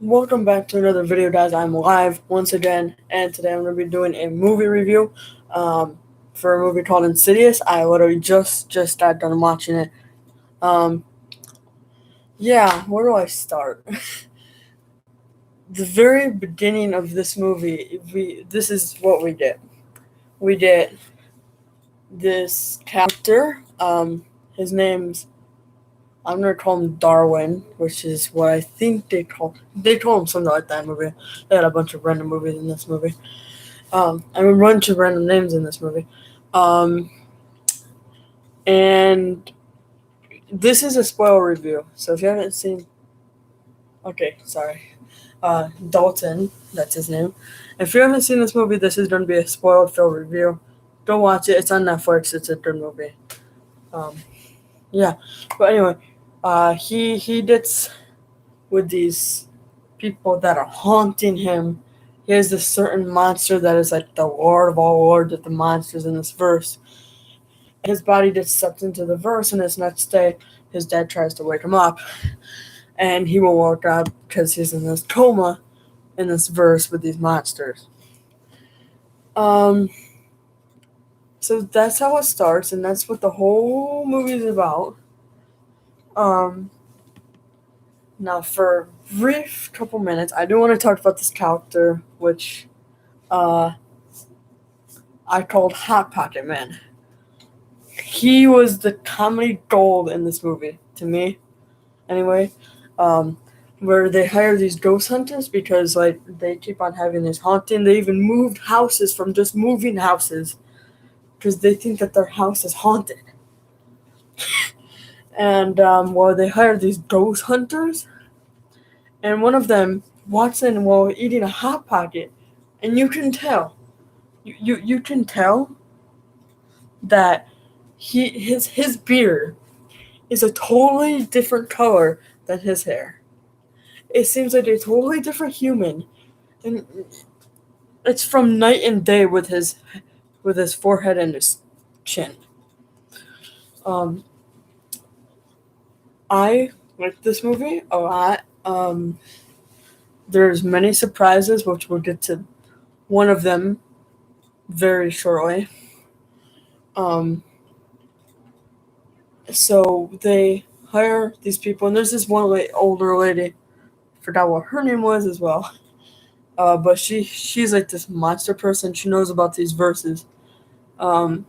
Welcome back to another video, guys. I'm live once again, and today I'm going to be doing a movie review for a movie called Insidious. I literally just got done watching it. Um, yeah, where do I start? The very beginning of this movie, this is what we did. We did this character. His name's I'm gonna call him Darwin, which is what I think they call him something like that in the movie. They had a bunch of random movies in this movie. A bunch of random names in this movie. Um, and this is a spoiler review. So if you haven't seen, okay, sorry, Dalton, that's his name. If you haven't seen this movie, this is going to be a spoiled film review. Don't watch it. It's on Netflix. It's a good movie. Um, yeah, but anyway, he gets with these people that are haunting him. He has this certain monster that is like the Lord of all lords of the monsters in this verse. His body gets sucked into the verse, and his next day, his dad tries to wake him up, and he won't wake up because he's in this coma in this verse with these monsters. Um, so that's how it starts, and that's what the whole movie is about. Um, Now, for a brief couple minutes, I do want to talk about this character, which uh, I called Hot Pocket Man. He was the comedy gold in this movie, to me, anyway. Um, where they hire these ghost hunters because, like, they keep on having this haunting. They even moved houses from just moving houses because they think that their house is haunted. And, well, they hire these ghost hunters, and one of them walks in while eating a Hot Pocket, and you can tell. You can tell that his beard is a totally different color than his hair. It seems like a totally different human, and it's from night and day with his forehead and his chin. Um, I like this movie a lot. There's many surprises, which we'll get to one of them very shortly. Um, so they hire these people, and there's this one older lady. Forgot what her name was as well. But she's like this monster person. She knows about these verses. Um,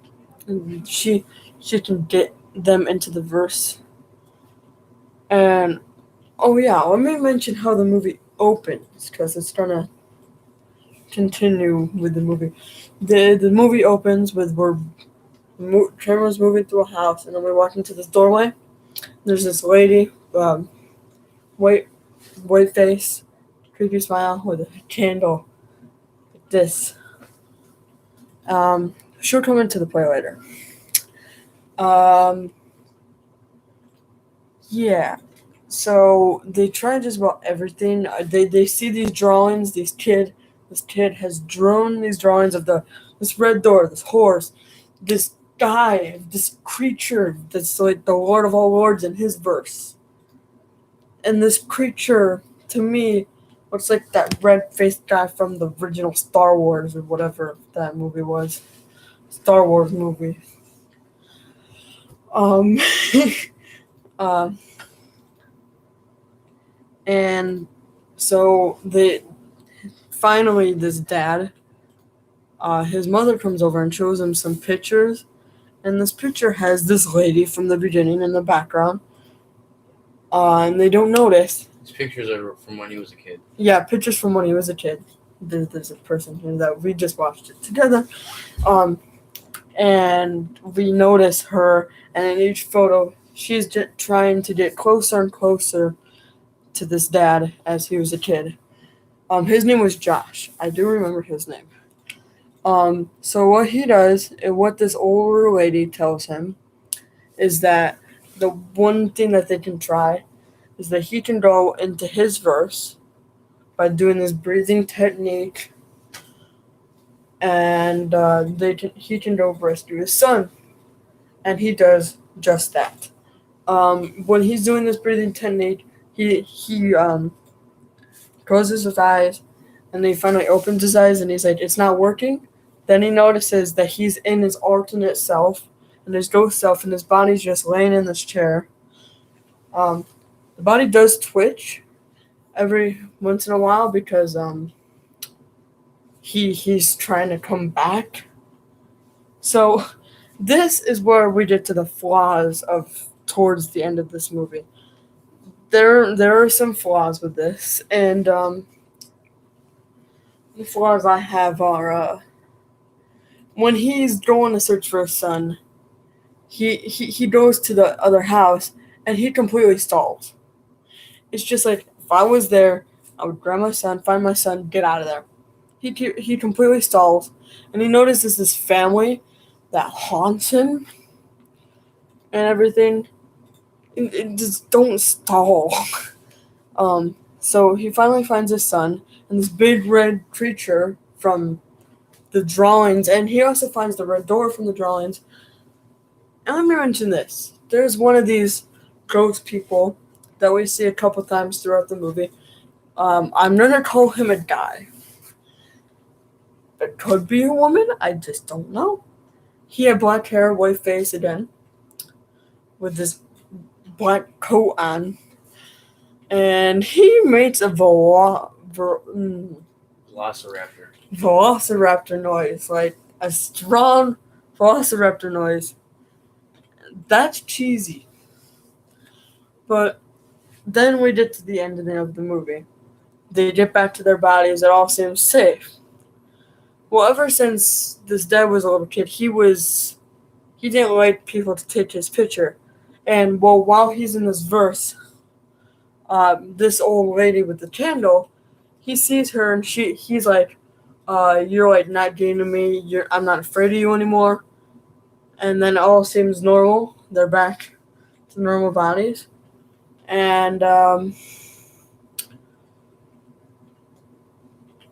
and she can get them into the verse. And oh yeah, let me mention how the movie opens because it's gonna continue with the movie. The movie opens with camera's moving through a house, and then we walk into this doorway. There's this lady, white white face, creepy smile with a candle. Like this. She'll come into the play later. Um, yeah. So they try just about everything. They see these drawings. This kid has drawn these drawings of this red door, this horse, this guy, this creature that's like the Lord of all lords in his verse. And this creature, to me, looks like that red faced guy from the original Star Wars or whatever that movie was. Star Wars movie. Um, uh, and so they finally this dad, his mother comes over and shows him some pictures, and this picture has this lady from the beginning in the background, and they don't notice. These pictures are from when he was a kid. Yeah, pictures from when he was a kid. There's a person here that we just watched it together, and we notice her, and in each photo, she's just trying to get closer and closer to this dad as he was a kid. His name was Josh. I do remember his name. So what he does, and what this older lady tells him, is that the one thing that they can try is that he can go into his verse by doing this breathing technique, and he can go rescue his son, and he does just that. When he's doing this breathing technique, he closes his eyes, and then he finally opens his eyes, and he's like, it's not working. Then he notices that he's in his alternate self, and his ghost self, and his body's just laying in this chair. The body does twitch every once in a while because he's trying to come back. So this is where we get to the flaws of towards the end of this movie. There are some flaws with this, and the flaws I have are when he's going to search for his son. He goes to the other house and he completely stalls. It's just like if I was there, I would grab my son, find my son, get out of there. He completely stalls, and he notices this family that haunts him and everything. It just don't stall. So he finally finds his son and this big red creature from the drawings, and he also finds the red door from the drawings. And let me mention this: there's one of these ghost people that we see a couple times throughout the movie. I'm gonna call him a guy. It could be a woman. I just don't know. He had black hair, white face again, with this black coat on, and he makes a velociraptor noise, like a strong velociraptor noise. That's cheesy. But then we get to the ending of the movie. They get back to their bodies. It all seems safe. Well, ever since this dad was a little kid, he didn't like people to take his picture. And well, while he's in this verse, this old lady with the candle, he sees her and he's like, "You're like not getting to me. I'm not afraid of you anymore." And then it all seems normal. They're back to normal bodies, and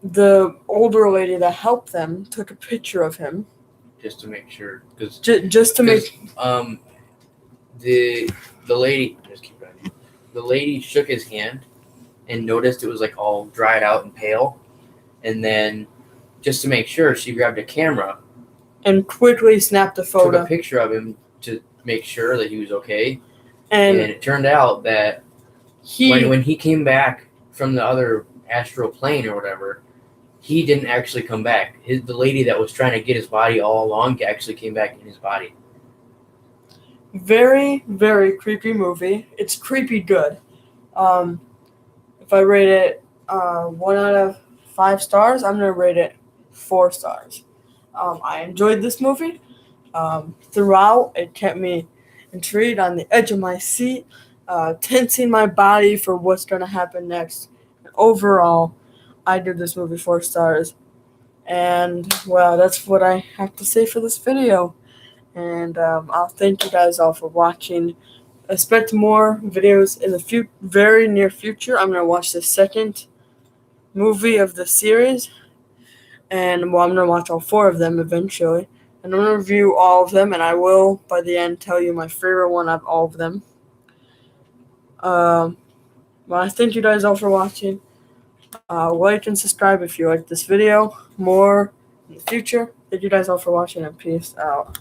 the older lady that helped them took a picture of him just to make sure, because just to make the lady just keep going. The lady shook his hand and noticed it was like all dried out and pale, and then just to make sure, she grabbed a camera and quickly snapped a photo, took a picture of him to make sure that he was okay. And it turned out that when he came back from the other astral plane or whatever, he didn't actually come back. The lady that was trying to get his body all along actually came back in his body. Very, very creepy movie. It's creepy good. If I rate it 1 out of 5 stars, I'm going to rate it 4 stars. I enjoyed this movie. Throughout, it kept me intrigued, on the edge of my seat, tensing my body for what's going to happen next. Overall, I give this movie 4 stars. And, well, that's what I have to say for this video. And I'll thank you guys all for watching. Expect more videos in the very near future. I'm going to watch the second movie of the series. And, well, I'm going to watch all 4 of them eventually. And I'm going to review all of them. And I will, by the end, tell you my favorite one of all of them. Well, I thank you guys all for watching. Like and subscribe if you like this video more in the future. Thank you guys all for watching, and peace out.